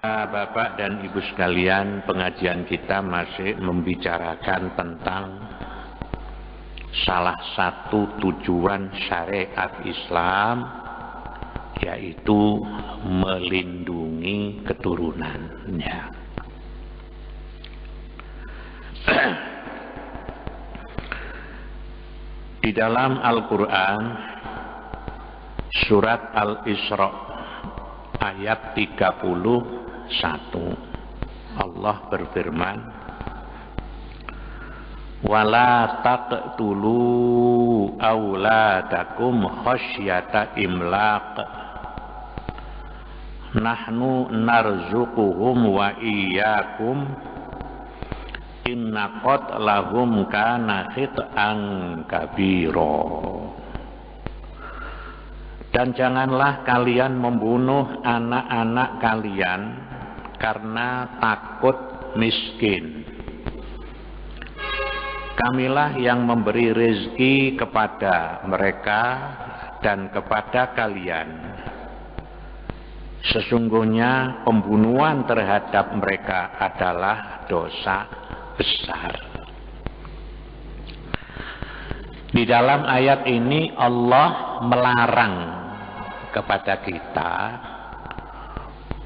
Bapak dan Ibu sekalian, pengajian kita masih membicarakan tentang salah satu tujuan syariat Islam, yaitu melindungi keturunannya. Di dalam Al-Quran, surat Al-Isra ayat 31, Allah berfirman, wala taqtulu auladakum khasyata imlaq nahnu narzuquhum wa iyyakum inna qatlahum kana khit'an kabira. Dan janganlah kalian membunuh anak-anak kalian karena takut miskin. Kamilah yang memberi rezeki kepada mereka dan kepada kalian. Sesungguhnya pembunuhan terhadap mereka adalah dosa besar. Di dalam ayat ini Allah melarang kepada kita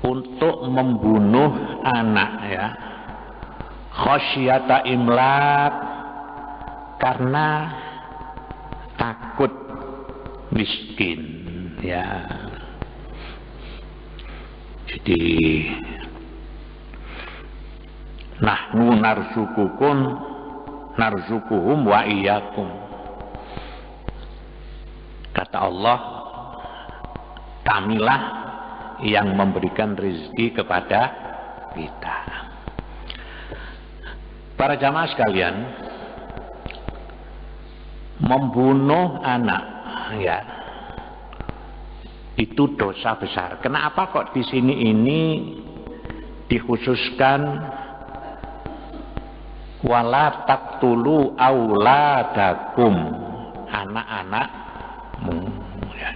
untuk membunuh anak, ya, khasyata imlaq, karena takut miskin, ya. Jadi nahnu narzukuhum wa iyyakum, kata Allah, kamilah yang memberikan rezeki kepada kita. Para jamaah sekalian, membunuh anak, ya, itu dosa besar. Kenapa kok di sini ini dikhususkan wala taqtulu auladakum, anak-anakmu, ya.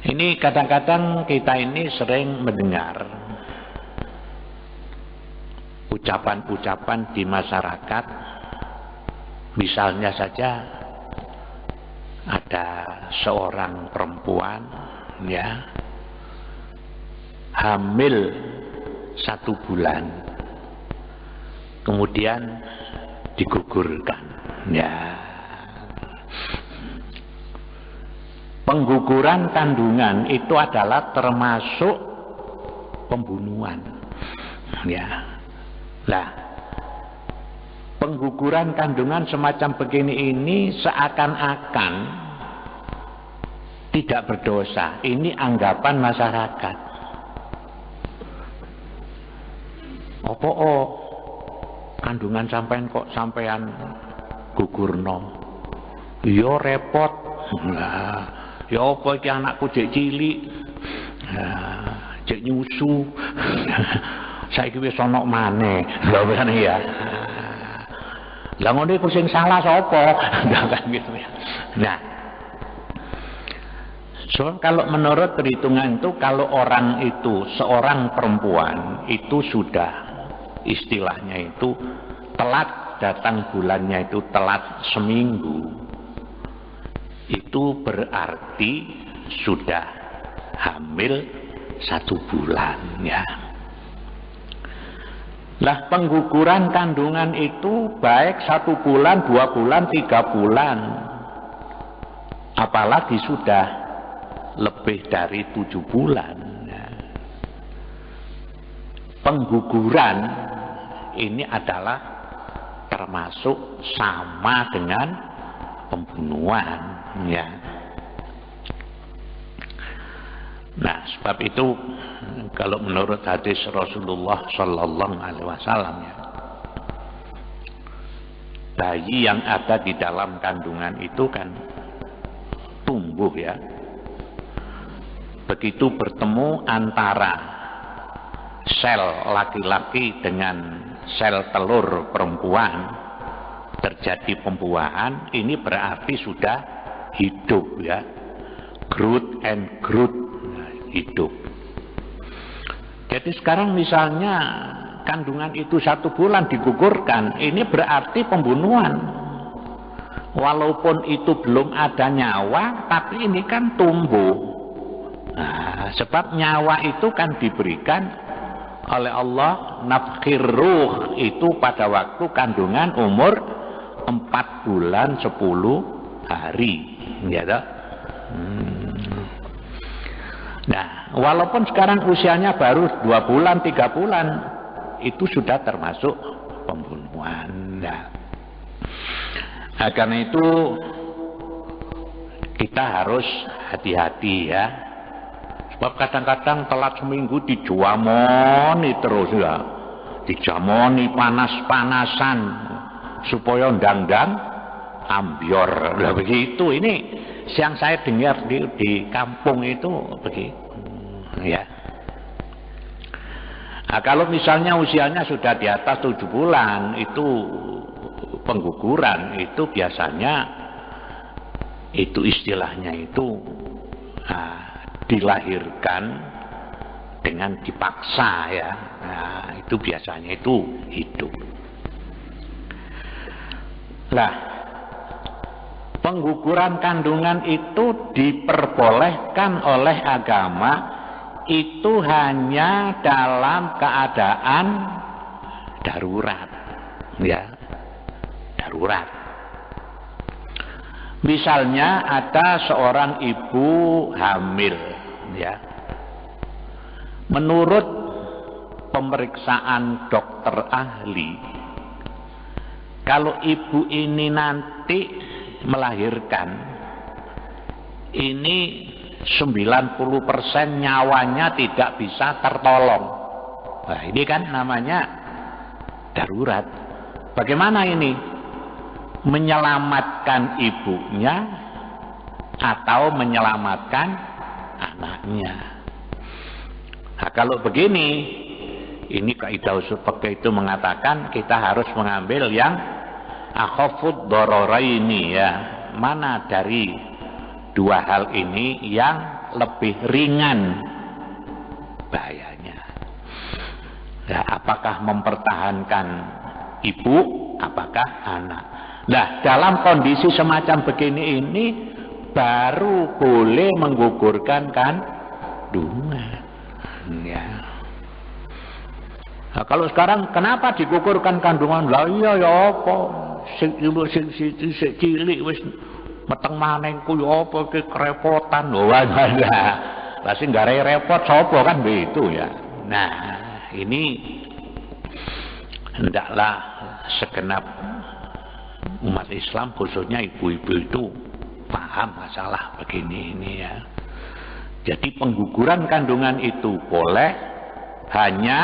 Ini kadang-kadang kita ini sering mendengar ucapan-ucapan di masyarakat. Misalnya saja ada seorang perempuan, ya, hamil 1 bulan, kemudian digugurkan, ya. Pengguguran kandungan itu adalah termasuk pembunuhan, ya. Nah, pengguguran kandungan semacam begini ini seakan-akan tidak berdosa. Ini anggapan masyarakat. Opo kandungan sampean kok sampean gugurno? Yo repot. Nah, ya apa iki anakku jek cilik, jek nyusu, saiki wis ana maneh, lha ngene ya. Lah ngene iku sing salah sapa? Kan gitu ya. Nah, so kalau menurut perhitungan itu, kalau orang itu seorang perempuan itu sudah istilahnya itu telat datang bulannya, itu telat seminggu, itu berarti sudah hamil 1 bulan, ya. Lah pengguguran kandungan itu baik 1 bulan, 2 bulan, 3 bulan, apalagi sudah lebih dari 7 bulan, ya. Pengguguran ini adalah termasuk sama dengan pembunuhan, ya. Nah, sebab itu kalau menurut hadis Rasulullah Sallallahu Alaihi Wasallam, ya, bayi yang ada di dalam kandungan itu kan tumbuh, ya. Begitu bertemu antara sel laki-laki dengan sel telur perempuan, terjadi pembuahan, ini berarti sudah hidup, ya. Growth and growth, hidup. Jadi sekarang misalnya kandungan itu 1 bulan digugurkan, ini berarti pembunuhan. Walaupun itu belum ada nyawa, tapi ini kan tumbuh. Nah, sebab nyawa itu kan diberikan oleh Allah, nafkhir ruh itu pada waktu kandungan umur 4 bulan 10 hari, ya toh? Nah, walaupun sekarang usianya baru 2 bulan, 3 bulan, itu sudah termasuk pembunuhan. Nah, karena itu kita harus hati-hati ya. Sebab kadang-kadang telat seminggu dijamoni terus ya. Dijamoni panas-panasan supaya ndang-ndang ambior. Lah begitu, ini yang saya dengar di kampung itu begitu ya. Nah, kalau misalnya usianya sudah di atas 7 bulan, itu pengguguran itu biasanya itu istilahnya itu dilahirkan dengan dipaksa ya. Nah, itu biasanya itu hidup. Nah, pengguguran kandungan itu diperbolehkan oleh agama itu hanya dalam keadaan darurat ya, darurat. Misalnya ada seorang ibu hamil ya, menurut pemeriksaan dokter ahli, kalau ibu ini nanti melahirkan, ini 90% nyawanya tidak bisa tertolong. Nah, ini kan namanya darurat. Bagaimana ini? Menyelamatkan ibunya atau menyelamatkan anaknya. Nah, kalau begini, ini kaidah usul fikih itu mengatakan kita harus mengambil yang akhafud dararaini ya. Mana dari dua hal ini yang lebih ringan bahayanya? Ya, apakah mempertahankan ibu, apakah anak? Nah, dalam kondisi semacam begini ini baru boleh menggugurkan kandungan. Ya. Nah, kalau sekarang kenapa digugurkan kandungan? Lah iya ya apa? Sing cilik wis meteng maneng ku ya apa ke kerepotan. Wah, lah sing gare repot sapa kan begitu ya. Nah, ini hendaklah segenap umat Islam khususnya ibu-ibu itu paham masalah begini ini ya. Jadi pengguguran kandungan itu boleh hanya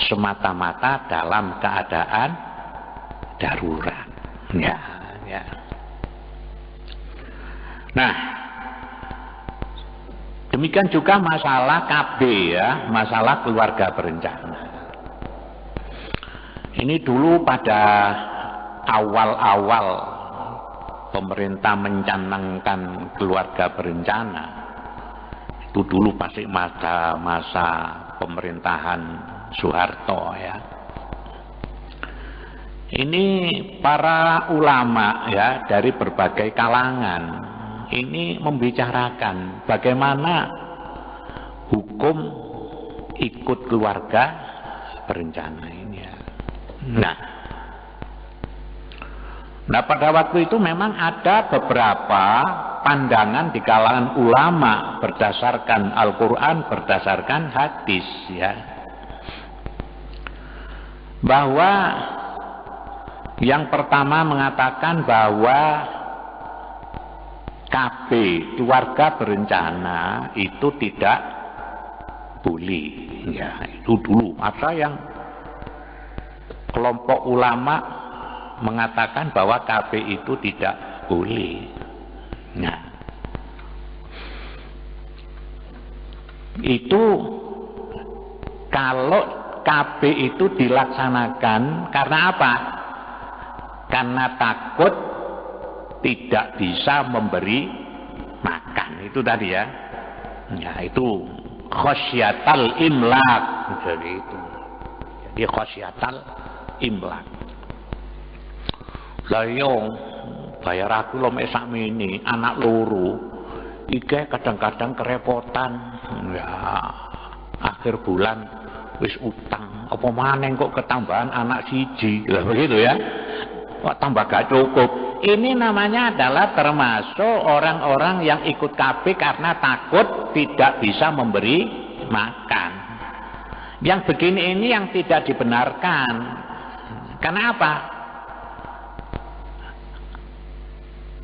semata-mata dalam keadaan darurat ya, ya. Nah, demikian juga masalah KB ya, masalah keluarga berencana. Ini dulu pada awal-awal pemerintah mencanangkan keluarga berencana, itu dulu pasti masa pemerintahan Soeharto ya. Ini para ulama ya dari berbagai kalangan ini membicarakan bagaimana hukum ikut keluarga berencana ini ya. Nah, pada waktu itu memang ada beberapa pandangan di kalangan ulama berdasarkan Al-Quran, berdasarkan hadis ya, bahwa yang pertama mengatakan bahwa KB keluarga berencana itu tidak boleh ya. Itu dulu ada yang kelompok ulama mengatakan bahwa KB itu tidak boleh. Nah, itu kalau KB itu dilaksanakan karena apa? Karena takut tidak bisa memberi makan, itu tadi ya. Ya, itu khosyatal imlak. Jadi itu. Jadi khosyatal imlak. Lah yo bayar aku lho mek sakmene, anak loro. Iki kadang-kadang kerepotan. Ya, akhir bulan wis utang. Apa maneh kok ketambahan anak siji. Lah begitu ya. Kok tambah gak cukup. Ini namanya adalah termasuk orang-orang yang ikut KB karena takut tidak bisa memberi makan. Yang begini ini yang tidak dibenarkan. Kenapa?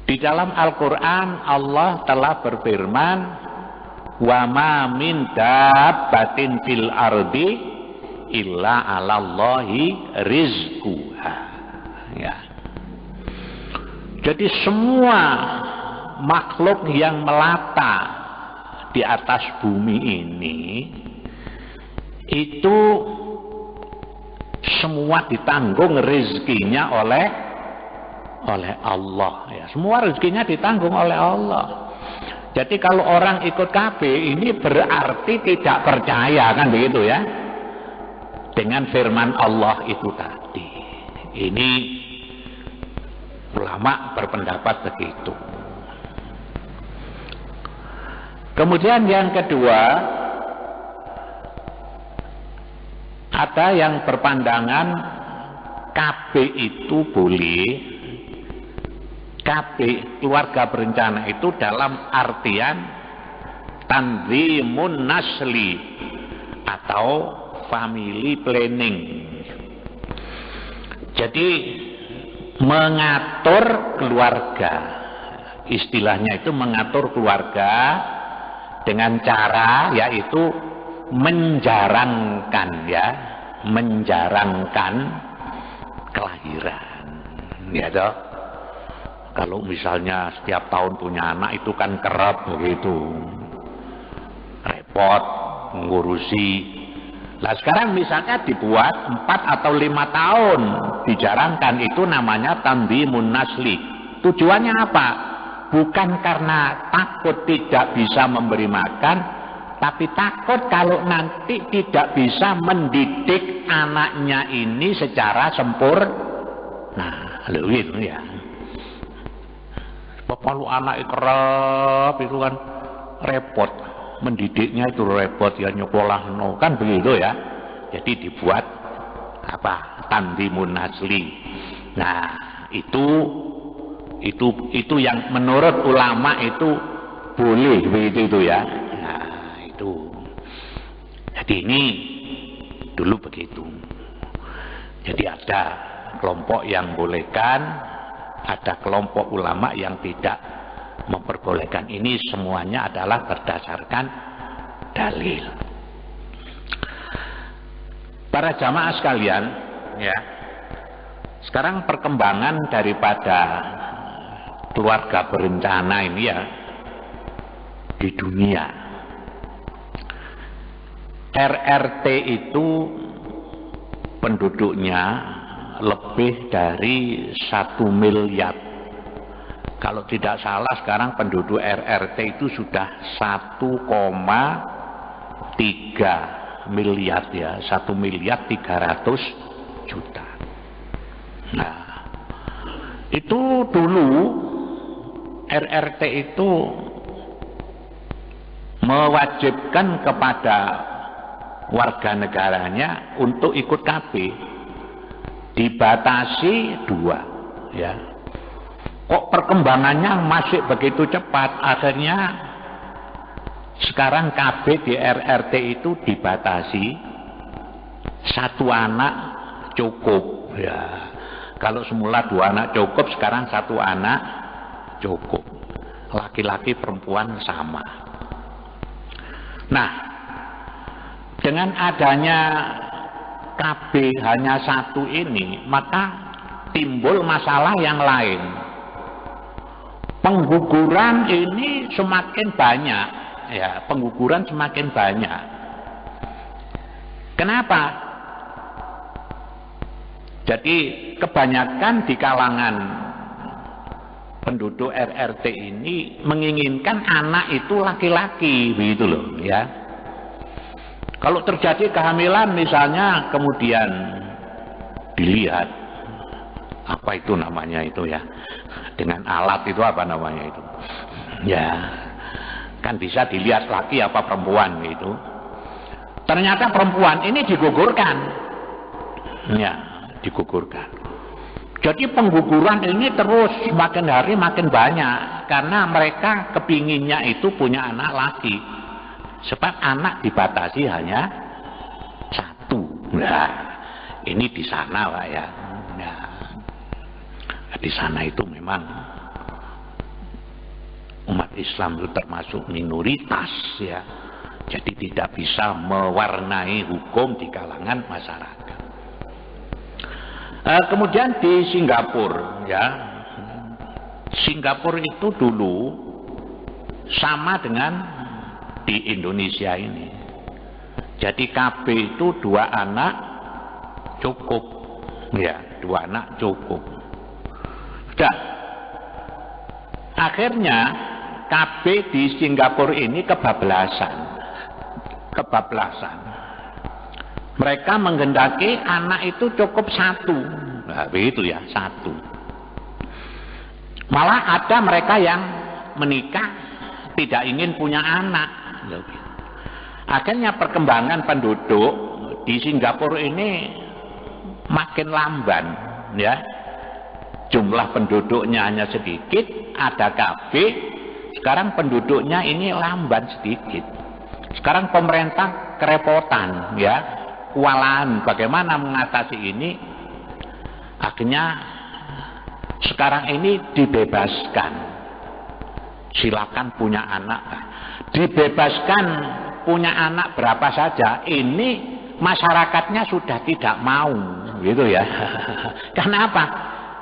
Di dalam Al-Quran Allah telah berfirman, wa ma min dabbatin fil ardi illa 'alallahi rizquha. Ya. Jadi semua makhluk yang melata di atas bumi ini itu semua ditanggung rezekinya oleh Allah ya. Semua rezekinya ditanggung oleh Allah. Jadi kalau orang ikut KB ini berarti tidak percaya, kan begitu ya, dengan firman Allah itu tadi. Ini ulama berpendapat begitu. Kemudian yang kedua, ada yang berpandangan KB itu boleh, KB keluarga berencana itu dalam artian tanzimun nasli atau family planning. Jadi mengatur keluarga, istilahnya itu mengatur keluarga dengan cara yaitu menjarangkan, ya, menjarangkan kelahiran, ya toh. Kalau misalnya setiap tahun punya anak itu kan kerap begitu, repot ngurusi. Nah sekarang misalnya dibuat 4 atau 5 tahun dijarangkan, itu namanya tanzimun nasli. Tujuannya apa? Bukan karena takut tidak bisa memberi makan, tapi takut kalau nanti tidak bisa mendidik anaknya ini secara sempurna. Nah, gitu ya. Kalau anak kerap itu kan repot, mendidiknya itu repot ya, nyekolah no, kan begitu ya. Jadi dibuat apa? Tanzimun nasli. Nah, itu yang menurut ulama itu boleh begitu itu ya. Nah, itu. Jadi ini dulu begitu. Jadi ada kelompok yang bolehkan, ada kelompok ulama yang tidak memperbolehkan. Ini semuanya adalah berdasarkan dalil. Para jamaah sekalian, ya. Sekarang perkembangan daripada keluarga berencana ini ya di dunia. RRT itu penduduknya lebih dari 1 miliar. Kalau tidak salah sekarang penduduk RRT itu sudah 1,3 miliar ya, 1 miliar 300 juta. Nah, itu dulu RRT itu mewajibkan kepada warga negaranya untuk ikut KB. Dibatasi 2 ya. Kok perkembangannya masih begitu cepat? Akhirnya sekarang KB di RRT itu dibatasi 1 anak cukup ya. Kalau semula 2 anak cukup, sekarang 1 anak cukup. Laki-laki perempuan sama. Nah, dengan adanya KB hanya 1 ini, maka timbul masalah yang lain. Pengguguran ini semakin banyak, ya, pengguguran semakin banyak. Kenapa? Jadi kebanyakan di kalangan penduduk RRT ini menginginkan anak itu laki-laki, begitu loh, ya. Kalau terjadi kehamilan misalnya, kemudian dilihat apa itu namanya itu ya, dengan alat itu apa namanya itu ya, kan bisa dilihat laki apa perempuan gitu. Ternyata perempuan ini digugurkan ya, digugurkan. Jadi pengguguran ini terus makin hari makin banyak, karena mereka kepinginnya itu punya anak laki, sebab anak dibatasi hanya satu. Nah, ini di sana Pak ya. Nah, di sana itu memang umat Islam itu termasuk minoritas ya. Jadi tidak bisa mewarnai hukum di kalangan masyarakat. Kemudian di Singapura ya. Singapura itu dulu sama dengan di Indonesia ini. Jadi KB itu 2 anak cukup ya, 2 anak cukup. Sudah. Akhirnya KB di Singapura ini kebablasan. Mereka menghendaki anak itu cukup 1. Nah, begitu ya, 1. Malah ada mereka yang menikah tidak ingin punya anak. Akhirnya perkembangan penduduk di Singapura ini makin lamban ya. Jumlah penduduknya hanya sedikit, ada KB, sekarang penduduknya ini lamban sedikit. Sekarang pemerintah kerepotan ya, kewalahan bagaimana mengatasi ini. Akhirnya sekarang ini dibebaskan, silakan punya anak, dibebaskan punya anak berapa saja. Ini masyarakatnya sudah tidak mau gitu ya. Karena apa?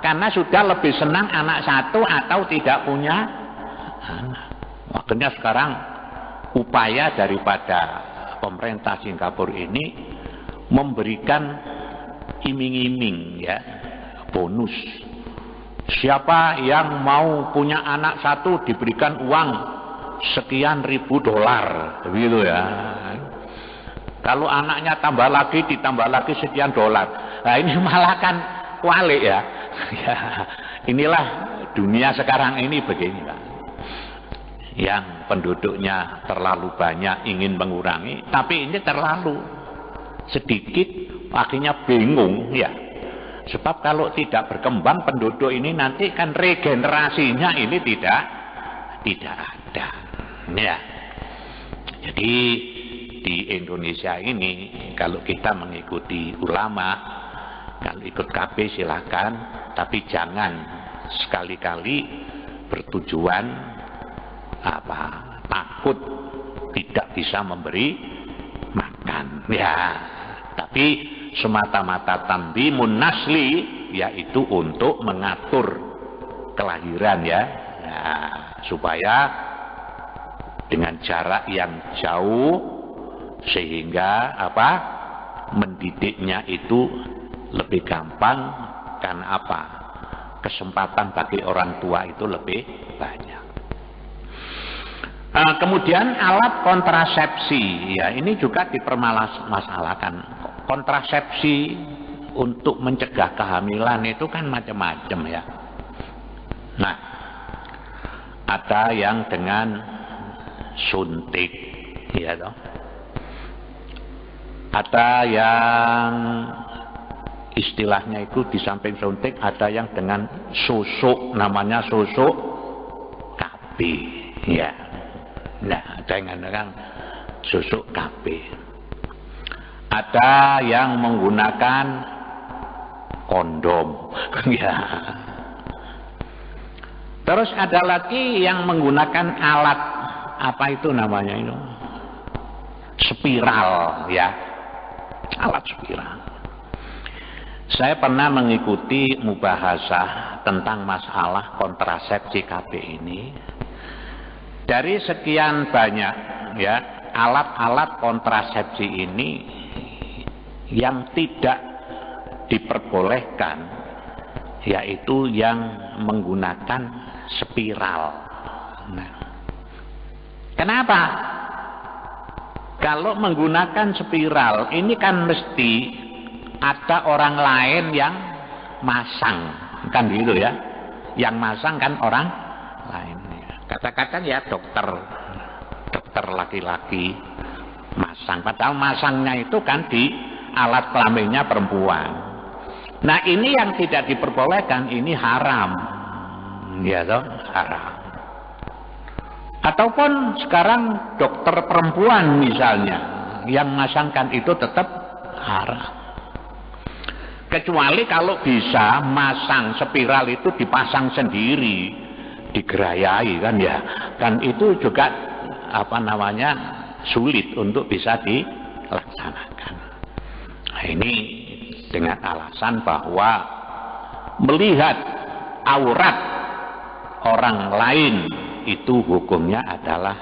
Karena sudah lebih senang anak 1 atau tidak punya anak. Makanya sekarang upaya daripada pemerintah Singapura ini memberikan iming-iming ya, bonus. Siapa yang mau punya anak 1 diberikan uang sekian ribu dolar, begitu ya. Kalau anaknya tambah lagi, ditambah lagi sekian dolar. Nah ini malah kan kualik ya. Ya, inilah dunia sekarang ini begini Pak. Yang penduduknya terlalu banyak ingin mengurangi, tapi ini terlalu sedikit, akhirnya bingung ya. Sebab kalau tidak berkembang penduduk ini nanti kan regenerasinya ini tidak ada. Ya. Jadi di Indonesia ini kalau kita mengikuti ulama, kalau ikut KB silakan, tapi jangan sekali-kali bertujuan takut tidak bisa memberi makan ya, tapi semata-mata tanzimun nasli, yaitu untuk mengatur kelahiran ya, supaya dengan jarak yang jauh sehingga mendidiknya itu lebih gampang. Karena apa? Kesempatan bagi orang tua itu lebih banyak. Kemudian alat kontrasepsi ya, ini juga dipermasalahkan. Kontrasepsi untuk mencegah kehamilan itu kan macam-macam ya. Nah, ada yang dengan suntik ya toh. Ada yang istilahnya itu di samping suntik ada yang dengan susuk, namanya susuk KB ya. Nah, ada yang dengan susuk KB. Ada yang menggunakan kondom ya. Terus ada lagi yang menggunakan alat apa itu namanya itu? Spiral ya. Alat spiral. Saya pernah mengikuti mubahasah tentang masalah kontrasepsi KB ini. Dari sekian banyak ya alat-alat kontrasepsi ini yang tidak diperbolehkan yaitu yang menggunakan spiral. Nah, kenapa? Kalau menggunakan spiral ini kan mesti ada orang lain yang masang, kan gitu ya. Yang masang kan orang lain. Katakan ya dokter laki-laki masang, padahal masangnya itu kan di alat kelaminnya perempuan. Nah ini yang tidak diperbolehkan, ini haram, ya toh, haram. Ataupun sekarang dokter perempuan misalnya yang memasangkan itu tetap haram. Kecuali kalau bisa masang spiral itu dipasang sendiri, digerayai kan ya. Dan itu juga apa namanya sulit untuk bisa dilaksanakan. Nah, ini dengan alasan bahwa melihat aurat orang lain itu hukumnya adalah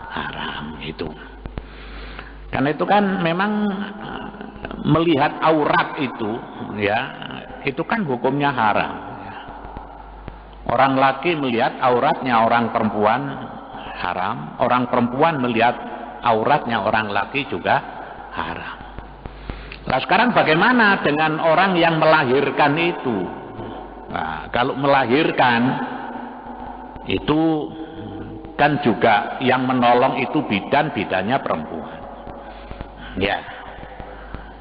haram itu. Karena itu kan memang melihat aurat itu ya, itu kan hukumnya haram. Orang laki melihat auratnya orang perempuan haram, orang perempuan melihat auratnya orang laki juga haram. Nah sekarang bagaimana dengan orang yang melahirkan itu? Nah, kalau melahirkan itu kan juga yang menolong itu bidannya perempuan. Ya,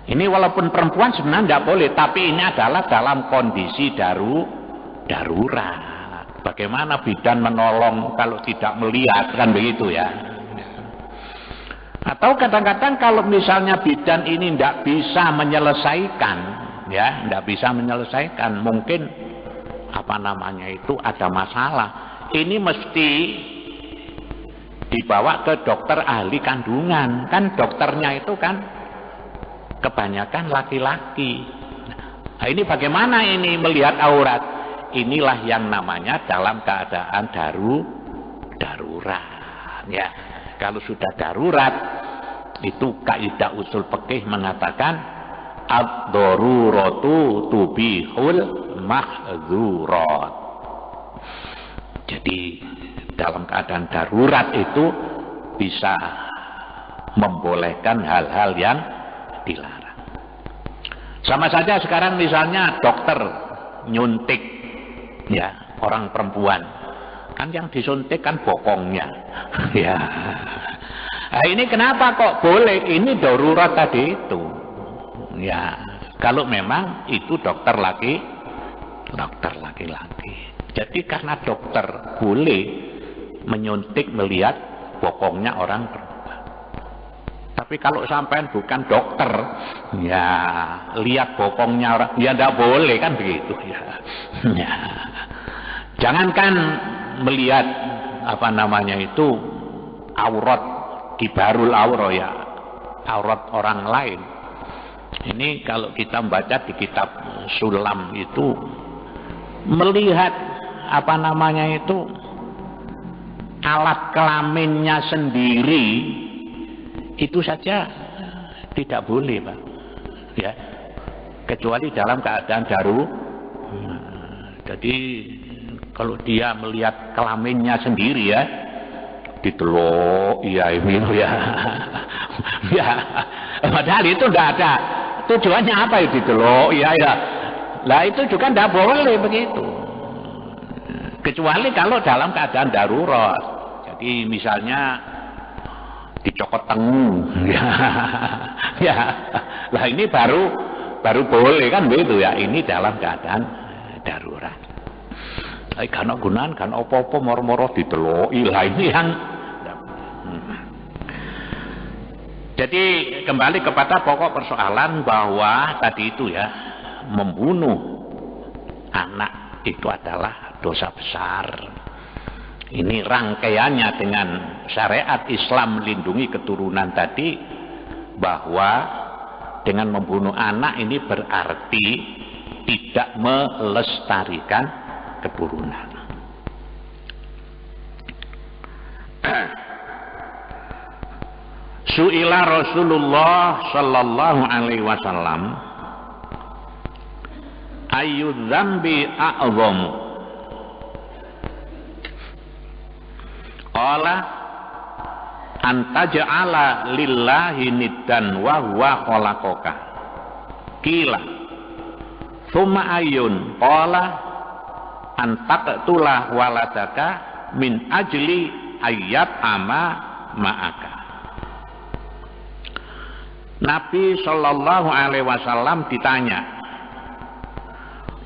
ini walaupun perempuan sebenarnya tidak boleh, tapi ini adalah dalam kondisi darurat. Bagaimana bidan menolong kalau tidak melihat, kan begitu ya. Atau kadang-kadang kalau misalnya bidan ini tidak bisa menyelesaikan, ya, tidak bisa menyelesaikan, mungkin apa namanya itu ada masalah. Ini mesti dibawa ke dokter ahli kandungan, kan dokternya itu kan kebanyakan laki-laki. Nah, ini bagaimana ini melihat aurat? Inilah yang namanya dalam keadaan darurat. Ya, kalau sudah darurat, itu kaidah usul fikih mengatakan ad-daruratu tubihul mahzurat. Jadi dalam keadaan darurat itu bisa membolehkan hal-hal yang dilarang. Sama saja sekarang misalnya dokter nyuntik ya orang perempuan, kan yang disuntik kan bokongnya. Ya. Nah, ini kenapa kok boleh? Ini darurat tadi itu. Ya, kalau memang itu dokter laki-laki. Jadi karena dokter boleh menyuntik melihat bokongnya orang perempuan. Tapi kalau sampean bukan dokter, ya lihat bokongnya orang, ya tidak boleh kan begitu ya. Ya. Jangankan melihat apa namanya itu aurat kibarul aurah ya, aurat orang lain. Ini kalau kita membaca di kitab Sulam itu melihat apa namanya itu alat kelaminnya sendiri itu saja tidak boleh, Pak. Ya. Kecuali dalam keadaan jadi kalau dia melihat kelaminnya sendiri ya ditelok, ya ini ya. Ya. Padahal itu tidak ada tujuannya apa ya ditelok, ya. Lah itu juga tidak boleh begitu. Kecuali kalau dalam keadaan darurat. Jadi misalnya dicokot tengu. Ya. Ya. Lah ini baru boleh kan begitu ya. Ini dalam keadaan darurat. Karena gunaan kan apa-apa moro-moro diteloki. Lah ini yang jadi kembali kepada pokok persoalan bahwa tadi itu ya, membunuh anak itu adalah dosa besar. Ini rangkaiannya dengan syariat Islam melindungi keturunan tadi, bahwa dengan membunuh anak ini berarti tidak melestarikan keturunan. Su'ila Rasulullah sallallahu alaihi wasallam ayyu dzambi a'zam. Qala antaja'ala lillahi niddan wa huwa khalaqaka. Kila summa ayun qala antaqtula waladaka min ajli ayat ama ma'aka. Nabi Shallallahu Alaihi Wasallam ditanya,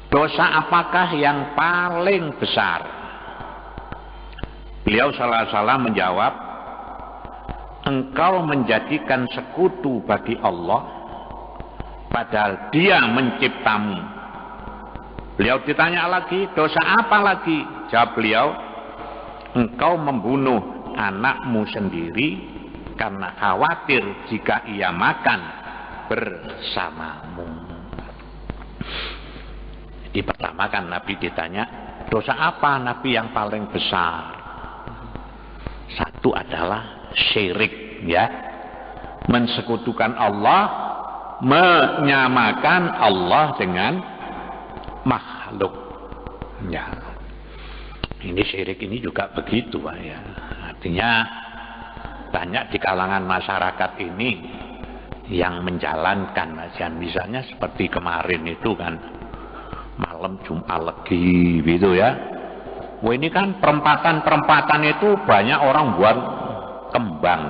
dosa apakah yang paling besar? Beliau Sallallahu Alaihi Wasallam menjawab, engkau menjadikan sekutu bagi Allah padahal Dia menciptamu. Beliau ditanya lagi, dosa apa lagi? Jawab beliau, engkau membunuh anakmu sendiri karena khawatir jika ia makan bersamamu. Di pertama kan Nabi ditanya, dosa apa Nabi yang paling besar? Satu adalah syirik, ya, mensekutukan Allah, menyamakan Allah dengan makhluk. Ya, ini syirik ini juga begitu, Pak, ya. Artinya banyak di kalangan masyarakat ini yang menjalankan aja, misalnya seperti kemarin itu kan malam Jumat Legi gitu ya. Wah, ini kan perempatan itu banyak orang buat kembang.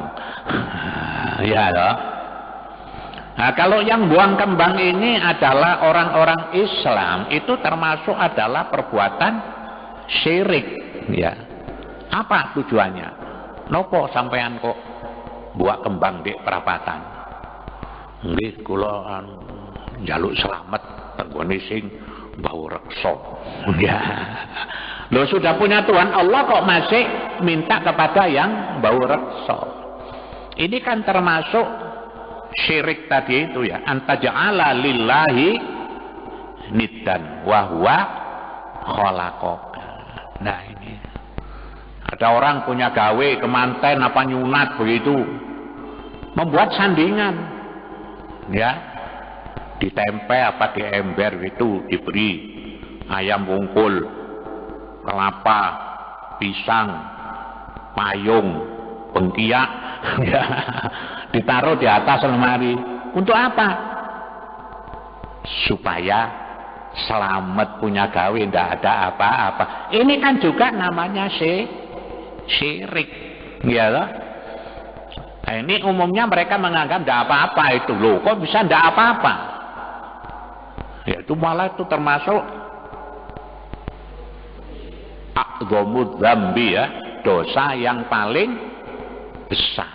Ya loh. Nah, kalau yang buang kembang ini adalah orang-orang Islam, itu termasuk adalah perbuatan syirik, ya. Apa tujuannya? Nopo sampean kok buat kembang di perapatan? Nggih, kula njaluk slamet tenggone sing bau reksa. Ya. Loh, sudah punya Tuhan Allah kok masih minta kepada yang bau reksa. Ini kan termasuk syirik tadi itu, ya. Antaja'ala lillahi niddan wa huwa khalaqaka. Nah, ini ada orang punya gawe kemanten apa nyunat begitu, membuat sandingan, ya, ditempel apa di ember itu, diberi ayam wungkul, kelapa, pisang, payung, bengkiak, ya, ditaruh di atas lemari. Untuk apa? Supaya selamat punya gawe, tidak ada apa-apa. Ini kan juga namanya syirik, ya loh. Nah, ini umumnya mereka menganggap tidak apa-apa itu. Loh, kok bisa tidak apa-apa? Ya, itu malah itu termasuk a'dhamud dzambi, ya, dosa yang paling besar.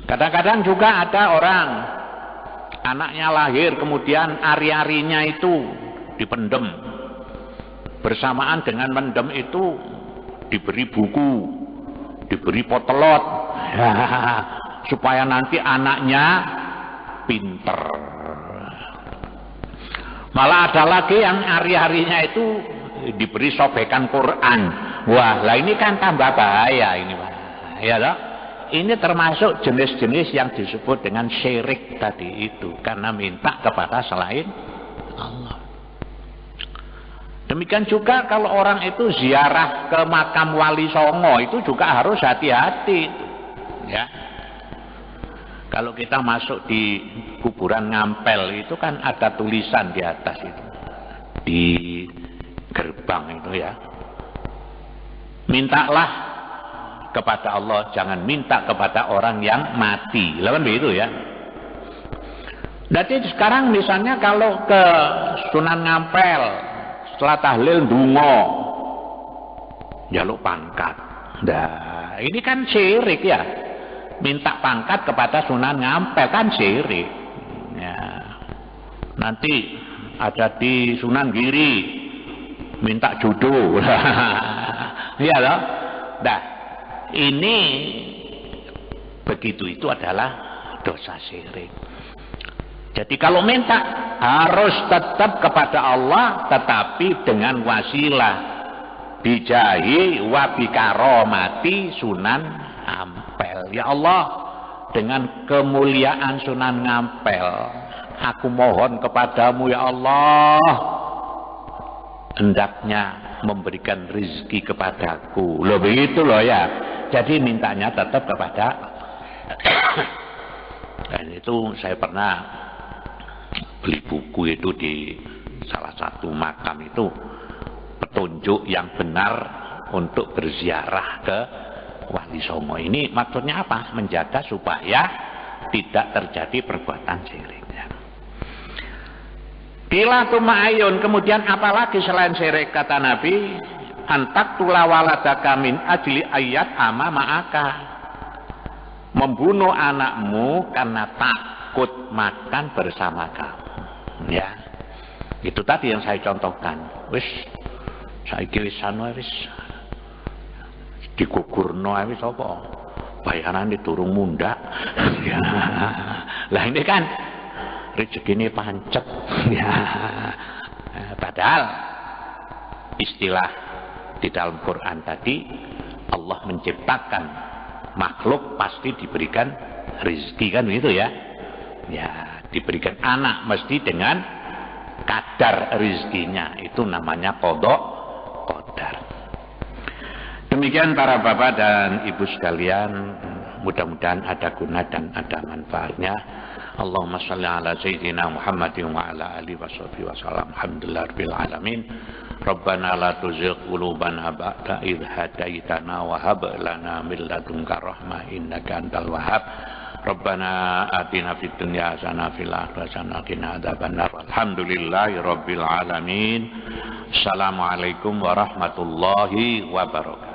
Kadang-kadang juga ada orang anaknya lahir kemudian ari-arinya itu dipendem, bersamaan dengan mendem itu diberi buku, diberi potelot, ya, supaya nanti anaknya pinter. Malah ada lagi yang hari-harinya itu diberi sobekan Quran. Wah, lah ini kan tambah bahaya ini, Pak. Ya loh. Ini termasuk jenis-jenis yang disebut dengan syirik tadi itu, karena minta kepada selain Allah. Demikian juga kalau orang itu ziarah ke makam Wali Songo, itu juga harus hati-hati, ya. Kalau kita masuk di kuburan Ngampel itu kan ada tulisan di atas itu, di gerbang itu, ya, mintalah kepada Allah, jangan minta kepada orang yang mati. Lawan begitu, ya. Jadi sekarang misalnya kalau ke Sunan Ngampel setelah tahlil dungo jaluk pangkat. Nah, ini kan syirik, ya. Minta pangkat kepada Sunan Ngampel kan syirik. Ya. Nanti ada di Sunan Giri minta jodoh. Iya loh. Nah, ini begitu, itu adalah dosa syirik. Jadi kalau minta harus tetap kepada Allah, tetapi dengan wasilah bijahi wa bikaromati Sunan Ampel. Ya Allah, dengan kemuliaan Sunan Ngampel, aku mohon kepadamu, ya Allah, hendaknya memberikan rezeki kepadaku. Loh begitu loh, ya. Jadi mintanya tetap kepada dan itu saya pernah beli buku itu di salah satu makam itu, petunjuk yang benar untuk berziarah ke Wali Songo. Ini maksudnya apa? Menjaga supaya tidak terjadi perbuatan syirik. Bila tuma'ayun, kemudian apalagi selain syirik, kata Nabi, antak tulawaladaka min ajli ayat ama ma'aka, membunuh anakmu karena takut makan bersama kamu. Ya, itu tadi yang saya contohkan. Wis saiki wis anu wis digugurno wis apa? Bayaran diturung munda. Ya. Lah ini kan rezekine pancet. Ya. Padahal istilah di dalam Quran tadi, Allah menciptakan makhluk pasti diberikan rezeki, kan begitu ya. Ya, diberikan anak mesti dengan kadar rezekinya, itu namanya qadha qadar. Demikian para bapak dan ibu sekalian, mudah-mudahan ada guna dan ada manfaatnya. Allahumma shalli ala sayyidina Muhammadin wa ala alihi washabihi wasallam. Alhamdulillahirabbil alamin. Rabbana la tuzigh qulubana ba'da idh hadaitana wa hab lana min ladunka rahmah innaka antal wahhab. Rabbana atina fid dunya hasanah fil akhirati hasanah wa qina adzabannar. Alhamdulillahirabbil alamin. Assalamualaikum warahmatullahi wabarakatuh.